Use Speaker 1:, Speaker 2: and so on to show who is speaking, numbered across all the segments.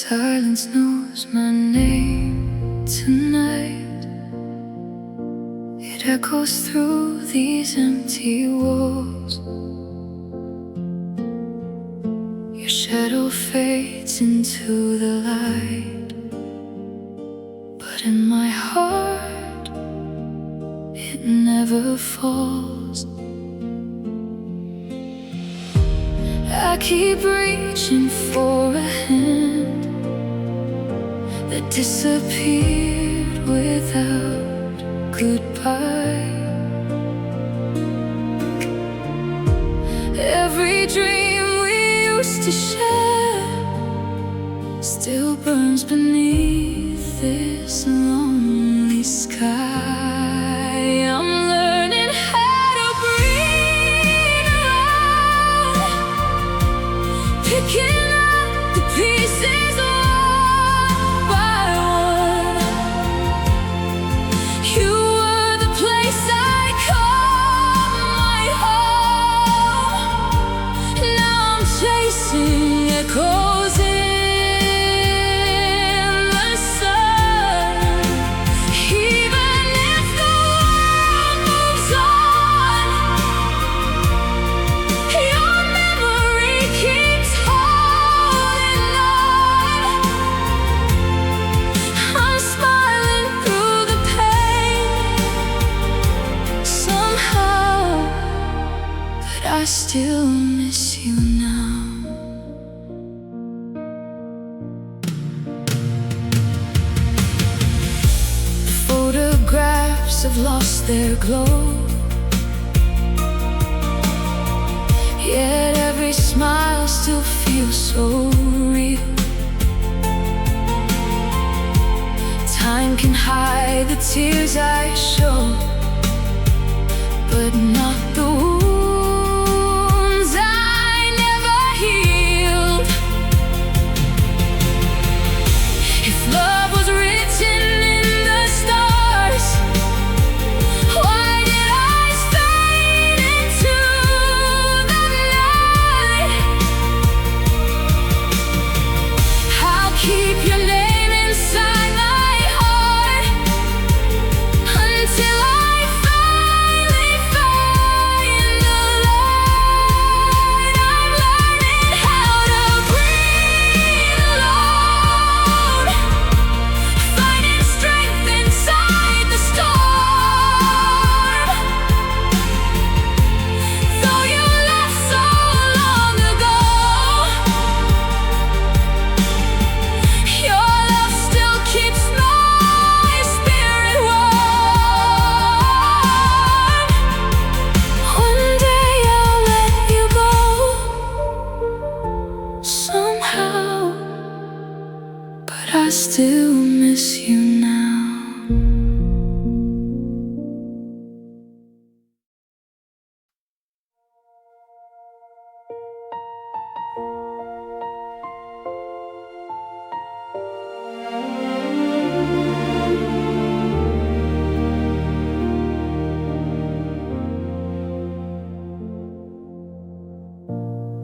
Speaker 1: Silence knows my name tonight. It echoes through these empty walls. Your shadow fades into the light, but in my heart it never falls. I keep reaching for a hand that disappeared without goodbye. Every dream we used to share still burns beneath this lonely sky. I'm learning how to breathe alone, picking up the pieces one by one. You were the place I call my home. Now I'm chasing echoes in the sun. Even if the world moves on, your memory keeps holding on. I'm smiling through the pain somehow, but I still miss you now. The photographs have lost their glow, yet every smile still feels so real. Time can hide the tears I show, but not the wounds I never healed. If love was written in the stars, why did I fade into the night? I'll keep your name inside my heart until I finally find the light. I'm learning how to breathe alone, finding strength inside the storm. Though you left so long ago, your love still keeps my spirit warm. One day I'll let you go somehow, but I still miss you now.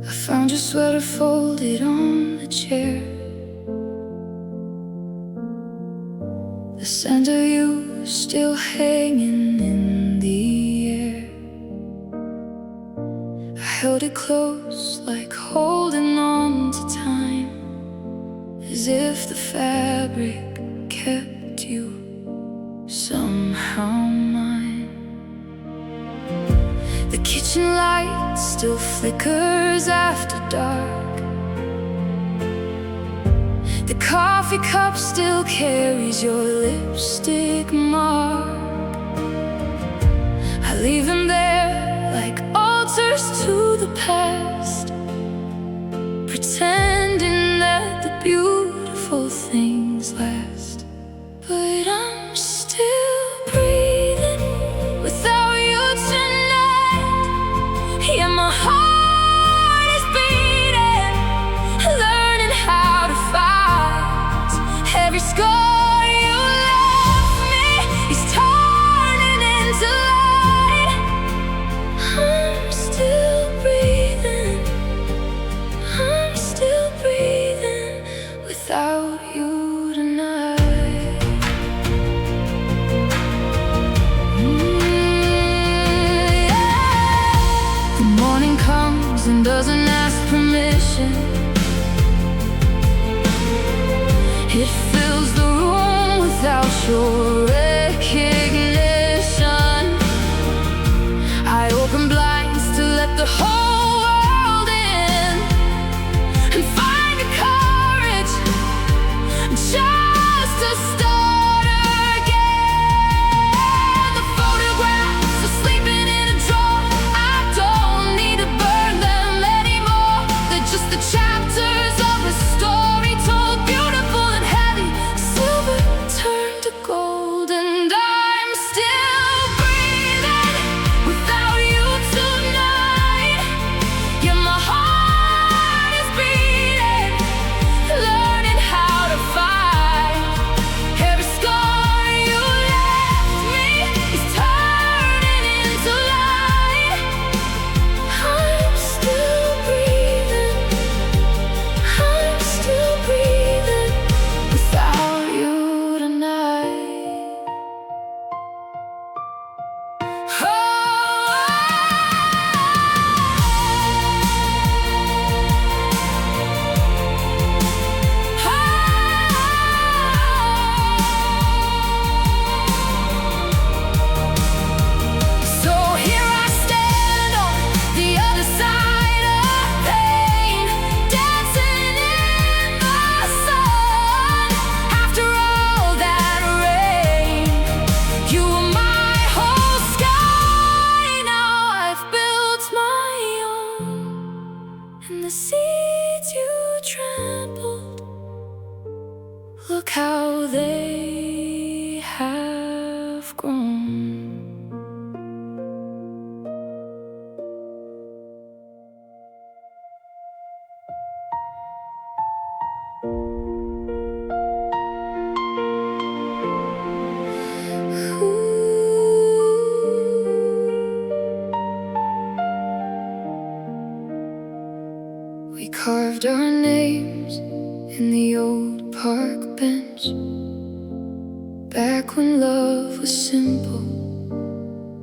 Speaker 1: I found your sweater folded on the chair. The scent of you still hanging in the air. I held it close, like holding on to time, as if the fabric kept you somehow mine. The kitchen light still flickers after dark. The coffee cup still carries your lipstick mark. I leave them there like altars to the past, pretending that the beautiful things last. But I'm still breathing without you tonight. Yeah, my heart is beating, learning how to fight. Every scar you left me is turning into light. I'm still breathing, I'm still your recognition. I open blinds to let the whole world in, and find the courage just to start again. The photographs are sleeping in a drawer. I don't need to burn them anymore. They're just the chapters of a story told, beautiful and heavy. Silver turned to gold, and I'm still breathing without you tonight. Yeah, my heart is beating, learning how to fight. Every scar you left me is turning into light. I'm still breathing, I'm still breathing without you tonight. So here I stand on the other side of pain, dancing in the sun. After all that rain, you were my whole sky. Now I've built my own, and the seeds you trampled, look how they have grown. We carved our names in the old park bench, back when love was simple,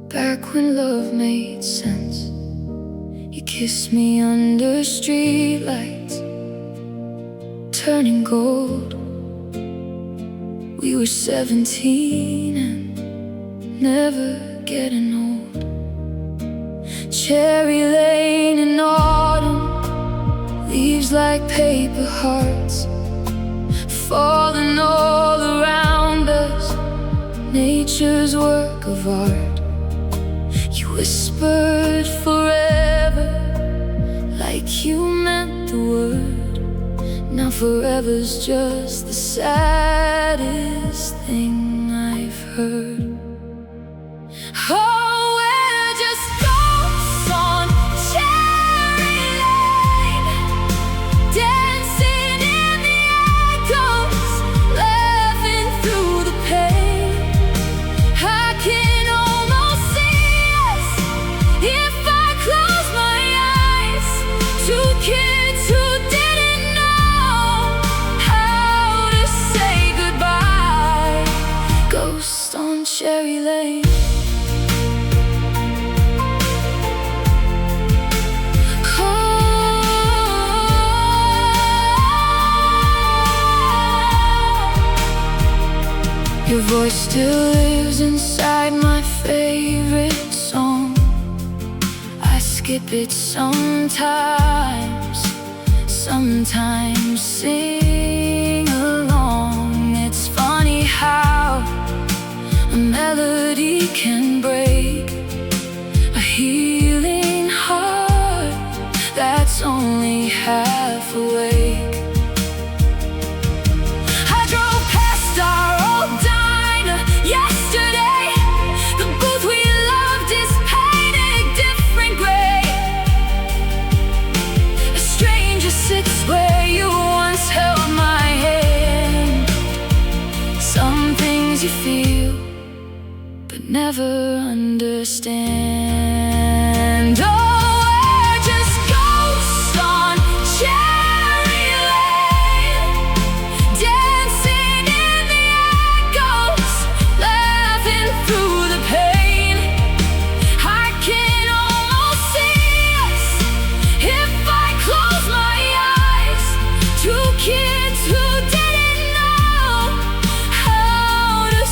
Speaker 1: back when love made sense. You kissed me under streetlights, turning gold. We were 17 and never getting old. Cherry Lane in autumn, leaves like paper hearts falling all around us, nature's work of art. You whispered forever, like you meant the word. Now forever's just the saddest thing I've heard. Oh, we're just ghosts on Cherry Lane, dancing in the echoes, laughing through the pain. I can almost see us if I close my eyes. Two kids who didn't know how to say goodbye. Ghost on Cherry Lane. Your voice still lives inside my favorite song. I skip it sometimes, sometimes sing along. It's funny how a melody can break a healing heart that's only half awake. I drove past our old diner yesterday. The booth we loved is painted different gray. A stranger sits where you once held my hand. Some things you feel but never understand. Oh, we're just ghosts on Cherry Lane, dancing in the echoes, laughing through the pain. I can almost see us if I close my eyes. Two kids who didn't know how to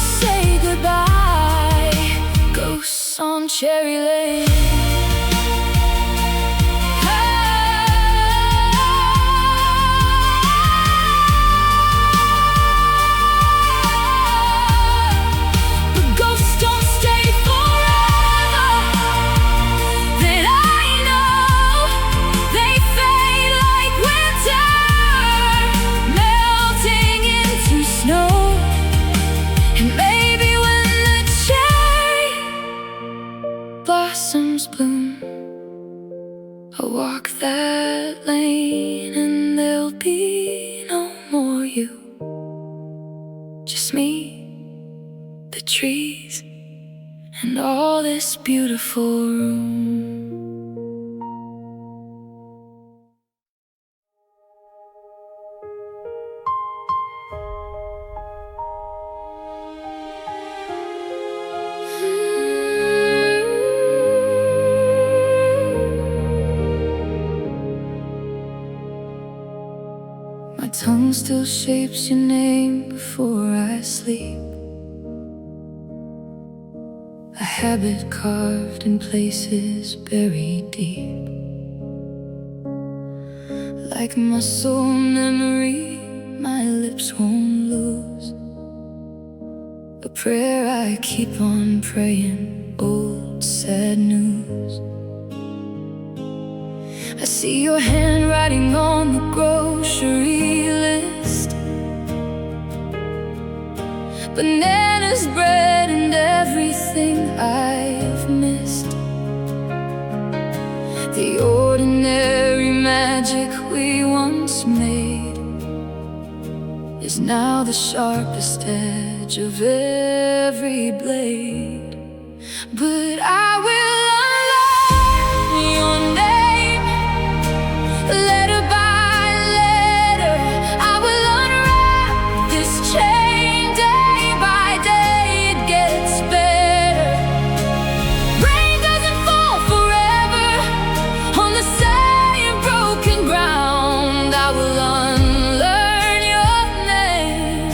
Speaker 1: cherry lane. But ghosts don't stay forever, that I know. They fade like winter, melting into snow. And maybe when the cherry blossoms bloom, I'll walk that lane, and there'll be no more you. Just me, the trees, and all this beautiful room. My tongue still shapes your name before I sleep, a habit carved in places buried deep. Like muscle memory, my lips won't lose, a prayer I keep on praying, old sad news. I see your handwriting on the grocery list, bananas, bread, and everything I've missed. The ordinary magic we once made is now the sharpest edge of every blade. But I will unlearn your name, letter by letter. I will unwrap this chain, day by day it gets better. Rain doesn't fall forever on the same broken ground. I will unlearn your name,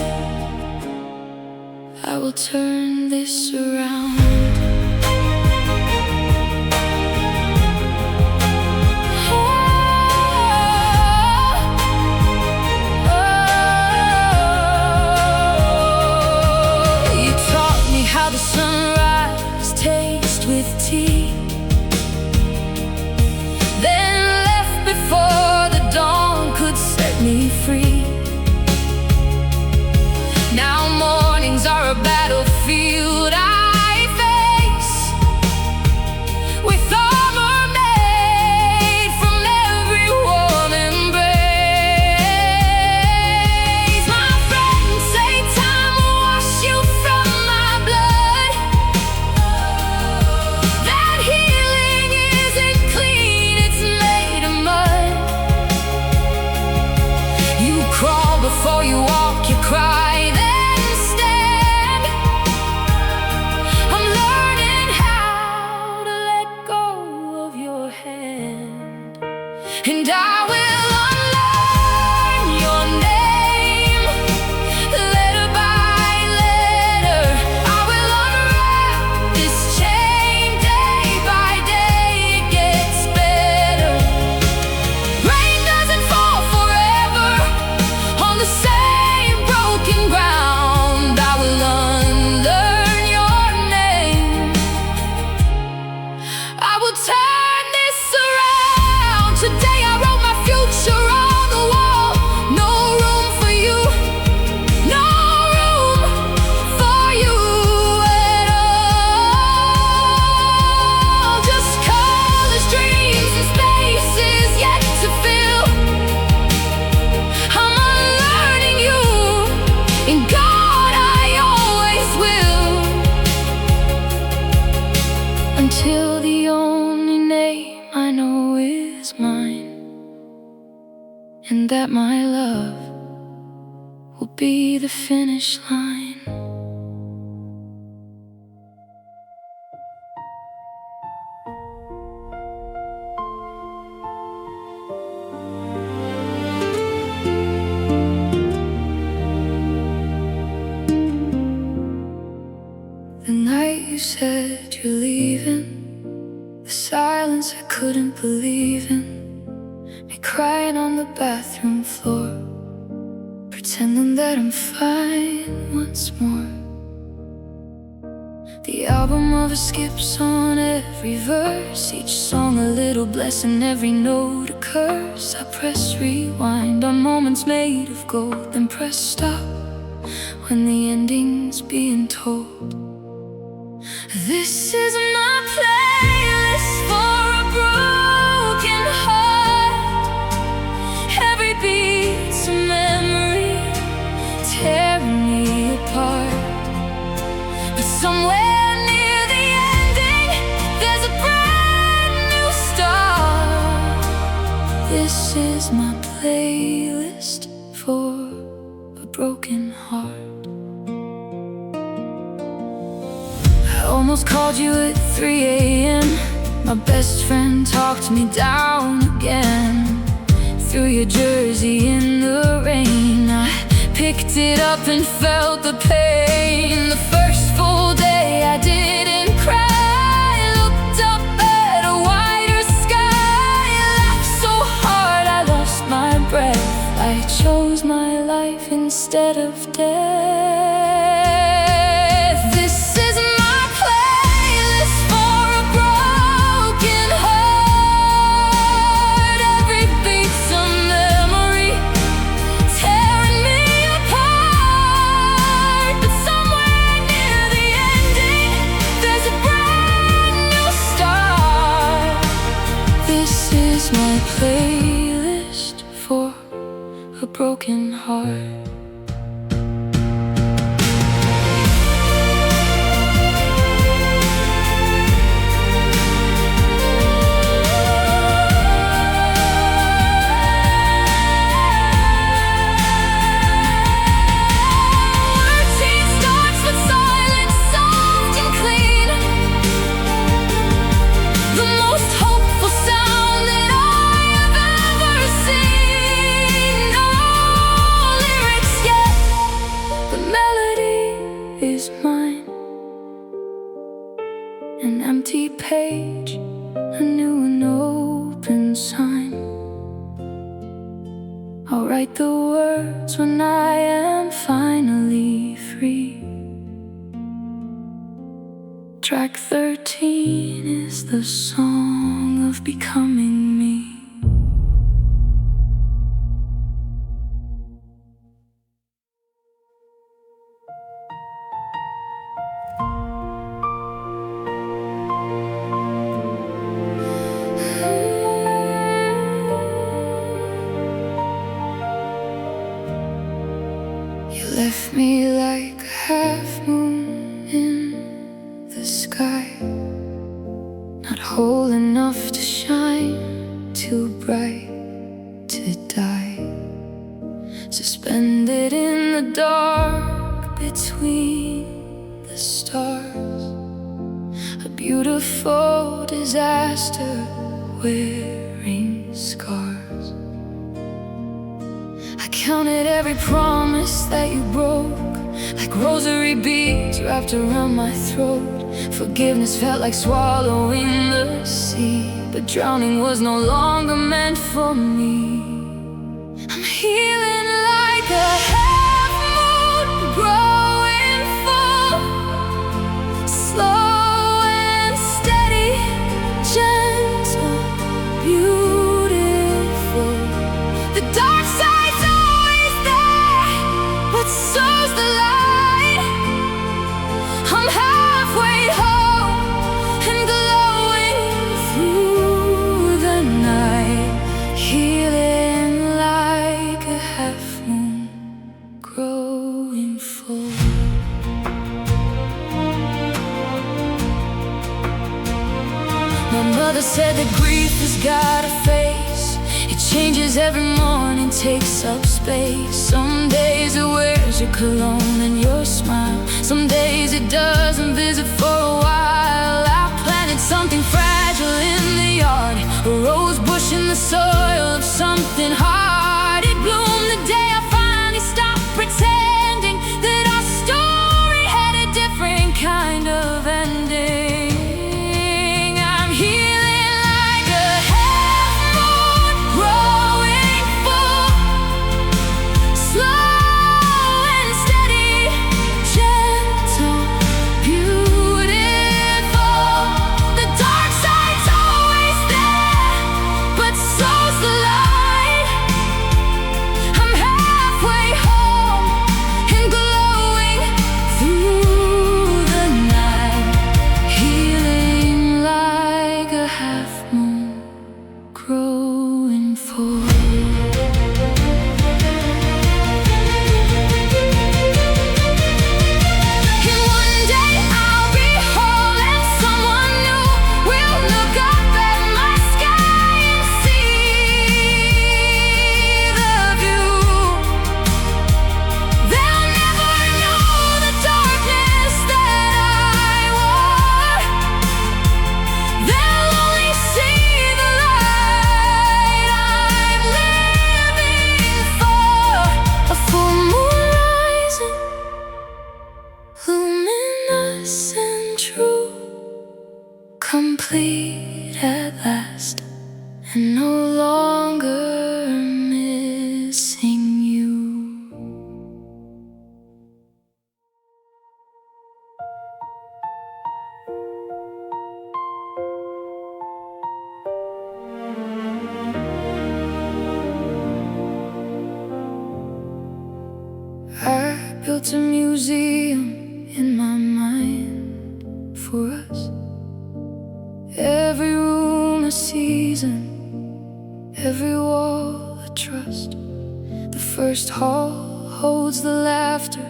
Speaker 1: I will turn this around. How the sunrise tastes with tea, then left before the dawn could set me free. Now mornings are a battlefield I face, with armor made from every warm embrace. My friends say time will wash you from my blood, that healing isn't clean, it's made of mud. You crawl before you walk, you cry, then stand. I'm learning how to let go of your hand, and I will unlearn your name, letter by letter. I will unwrap this chain, day by day it gets better. Rain doesn't fall forever on the same broken ground. I will unlearn your name, I will turn this around. Today I wrote my future on the wall. No room for you, no room for you at all. Just colors, dreams, and spaces yet to fill. I'm unlearning you, and God, I always will, until the only name I know is mine, and that my love will be the finish line. The night you said you're leaving, couldn't believe in me crying on the bathroom floor, pretending that I'm fine once more. The album of a skips on every verse, each song a little blessing, every note a curse. I press rewind on moments made of gold, then press stop when the ending's being told. This is my playlist for a broken heart. Every beat's a memory tearing me apart. But somewhere near the ending, there's a brand new start. This is my playlist for a broken heart. I almost called you at 3 a.m. My best friend talked me down again. Threw your jersey in the rain. I picked it up and felt the pain. The first full day I didn't cry. Looked up at a wider sky. Laughed so hard I lost my breath. I chose my life instead of death. My playlist for a broken heart. Is mine, an empty page, a new and open sign. I'll write the words when I am finally free. Track 13 is the song of becoming me. You left me like a half moon in the sky, not whole enough to shine, too bright to die. Suspended in the dark between the stars, a beautiful disaster wearing scars. I counted every promise that you broke, like rosary beads wrapped around my throat. Forgiveness felt like swallowing the sea, but drowning was no longer meant for me. I'm healing like a half moon, growing full, slow and steady, gentle, beautiful. The dark side's always there, but so's the light. I'm halfway home and glowing through the night, healing like a half moon, growing full. My mother said that grief has got a face. It changes every morning, takes up space. Some days it wears your cologne and your smile. Some days it doesn't visit for a while. I planted something fragile in the yard, a rose bush in the soil of something hard. It bloomed the day I finally stopped pretending that our story had a different kind of ending. I'm healing like a built a museum in my mind for us. Every room a season, every wall a trust. The first hall holds the laughter,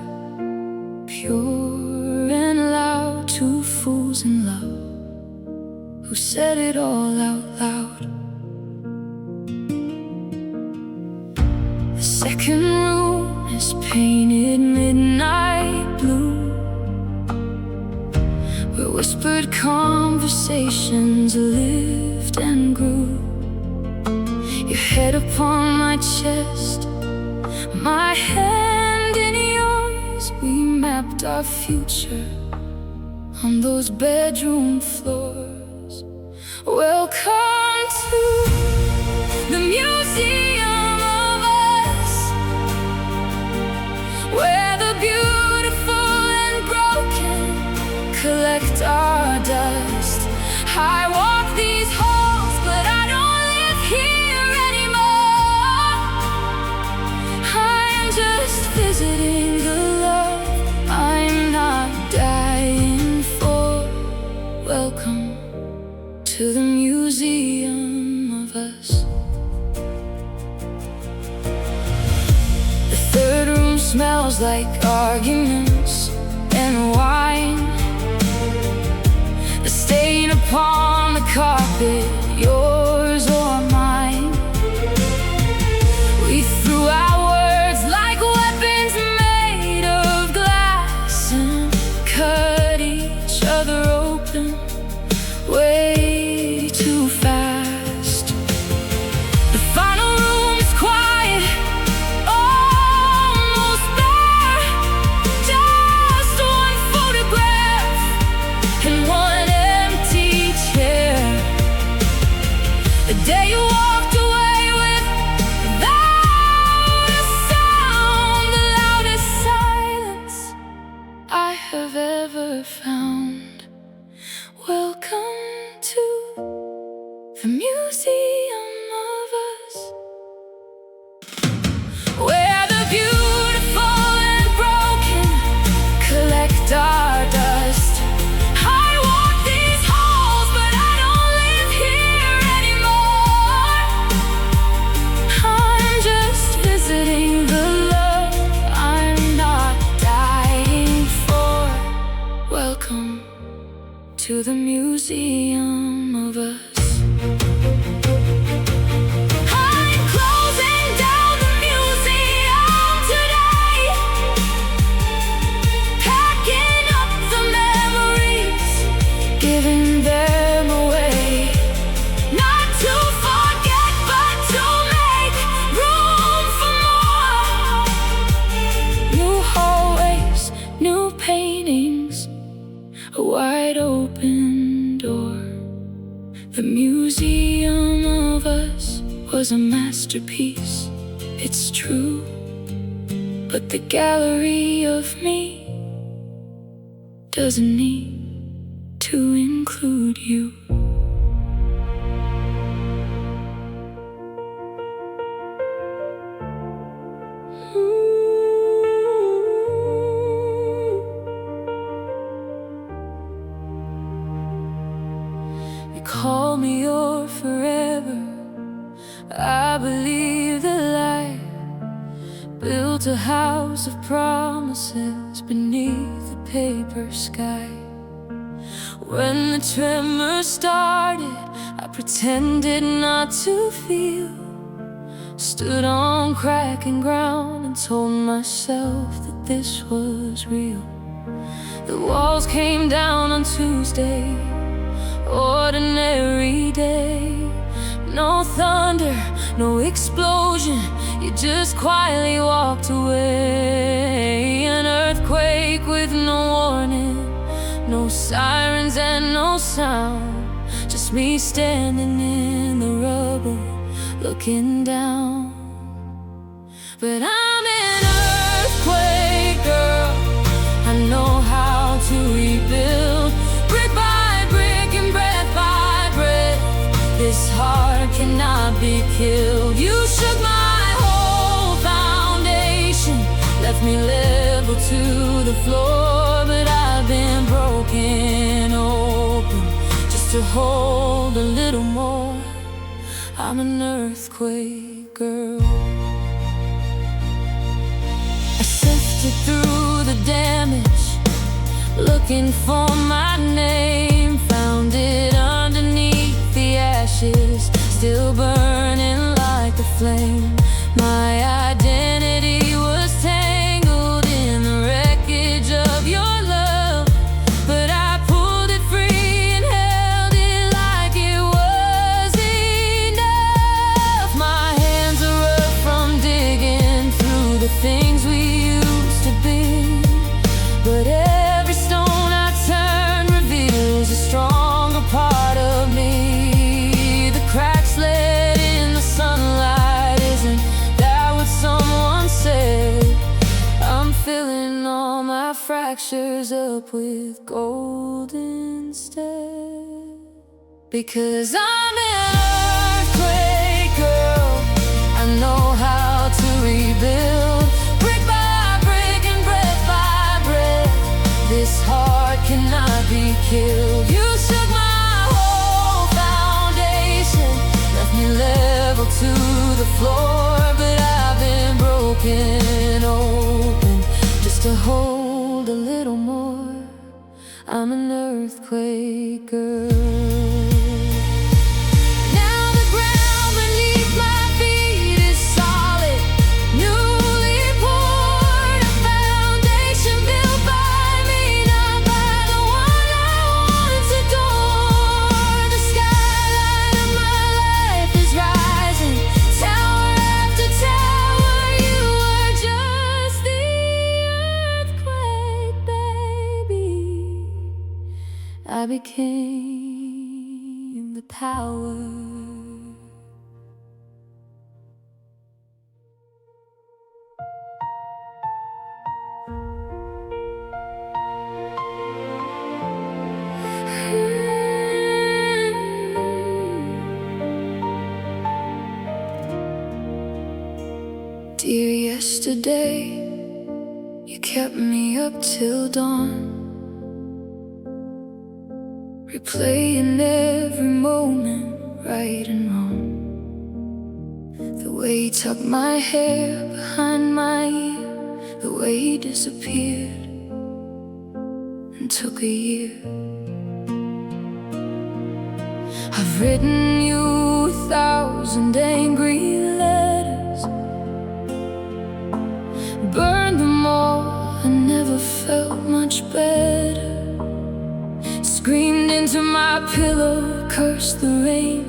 Speaker 1: pure and loud. Two fools in love who said it all out loud. The second room is painted midnight blue, where whispered conversations lived and grew. Your head upon my chest, my hand in yours. We mapped our future on those bedroom floors. Welcome to the museum of us, where the beautiful and broken collect our dust. I walk these halls, but I don't live here anymore. I'm just visiting the love I'm not dying for. Welcome to the museum of us. The third room smells like arguments and wine. The stain upon the carpet, yours or mine. We threw our words like weapons made of glass and cut each other open way too fast. The final room is quiet, almost bare. Just one photograph and one empty chair. The day you walked away without a sound, the loudest silence I have ever found. Welcome to the museum of us, where the beautiful and broken collect our dust. I walk these halls, but I don't live here anymore. I'm just visiting the love I'm not dying for. Welcome to the museum of us. I'm closing down the museum today, packing up the memories, giving them away. Not to forget, but to make room for more. New hallways, new paintings, a wide open door. The museum of us was a masterpiece, it's true. But the gallery of me doesn't need to include you. You call me your forever. I believe the lie. Built a house of promises beneath the paper sky. When the tremor started, I pretended not to feel. Stood on cracking ground and told myself that this was real. The walls came down on Tuesday, ordinary day. No thunder, no explosion, you just quietly walked away. An earthquake with no warning, no sirens and no sound. Just me standing in the rubble, looking down. But I'm an earthquake girl, I know how to rebuild. Brick by brick and breath by breath, this heart cannot be killed. You shook my whole foundation, left me live level to the floor, but I've been broken open just to hold a little more. I'm an earthquake girl. I sifted through the damage, looking for my name. Found it underneath the ashes, still burning like a flame. My identity was tangled in the wreckage of your love, but I pulled it free and held it like it was enough. My hands are rough from digging through the things we used to be, but every stone I turn reveals a stronger part of me. The cracks let in the sunlight, isn't that what someone said? I'm filling all my fractures up with gold instead, because I'm an earthquake girl. I know how to rebuild, brick by brick and breath by breath. This heart cannot be killed. You shook my whole foundation, left me level to the floor, but I've been broken open just to hold a little more. I'm an earthquake girl. Now the ground beneath my feet is solid, newly poured, a foundation built by me, not by the one I once adored. The skyline of my life is rising, tower after tower. You were just the earthquake, baby. I became the power. Dear yesterday, you kept me up till dawn, replaying every moment, right and wrong. The way you tucked my hair behind my ear, the way you disappeared and took a year. I've written you 1,000 angry letters, burned them all, I never felt much better. Screamed into my pillow, cursed the rain,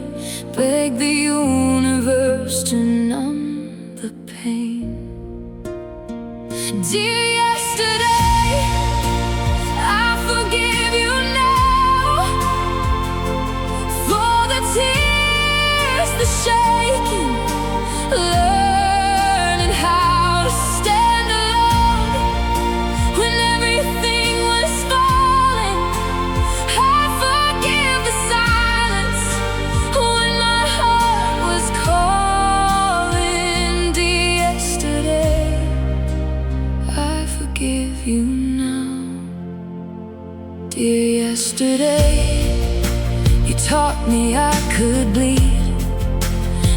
Speaker 1: begged the universe to numb the pain. Dear yesterday, I forgive you now, for the tears, the shaking, learning how to stand alone when everything was falling. I forgive the silence when my heart was calling. Dear yesterday, I forgive you now. Dear yesterday, you taught me I could bleed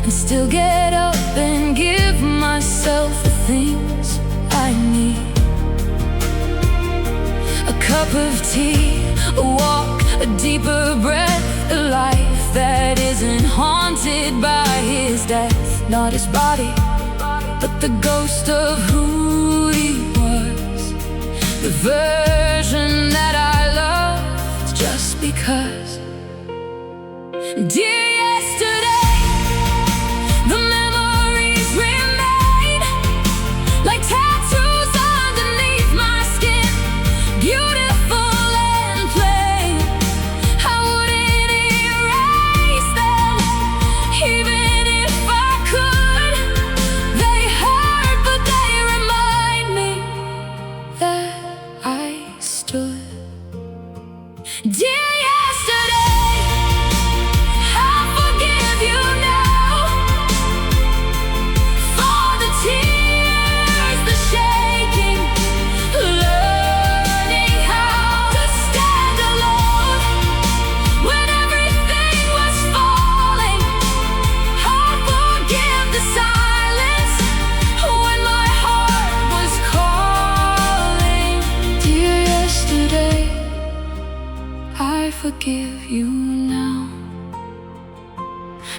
Speaker 1: and still get up and give myself the things I need. A cup of tea, a walk, a deeper breath, a life that isn't haunted by his death. Not his body, but the ghost of who he was, the version that I loved just because. Dear yesterday, the memories remain like tattoos underneath my skin, beautiful and plain. I wouldn't erase them, even if I could. They hurt, but they remind me that I give you now.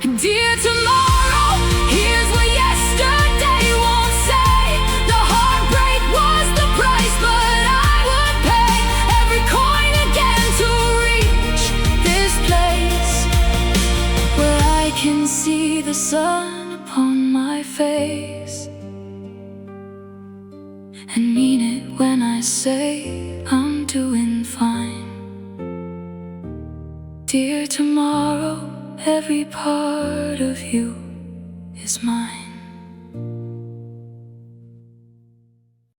Speaker 1: Dear tomorrow, here's what yesterday won't say. The heartbreak was the price, but I would pay every coin again to reach this place where I can see the sun upon my face, and mean it when I say I'm doing fine. Dear tomorrow, every part of you is mine.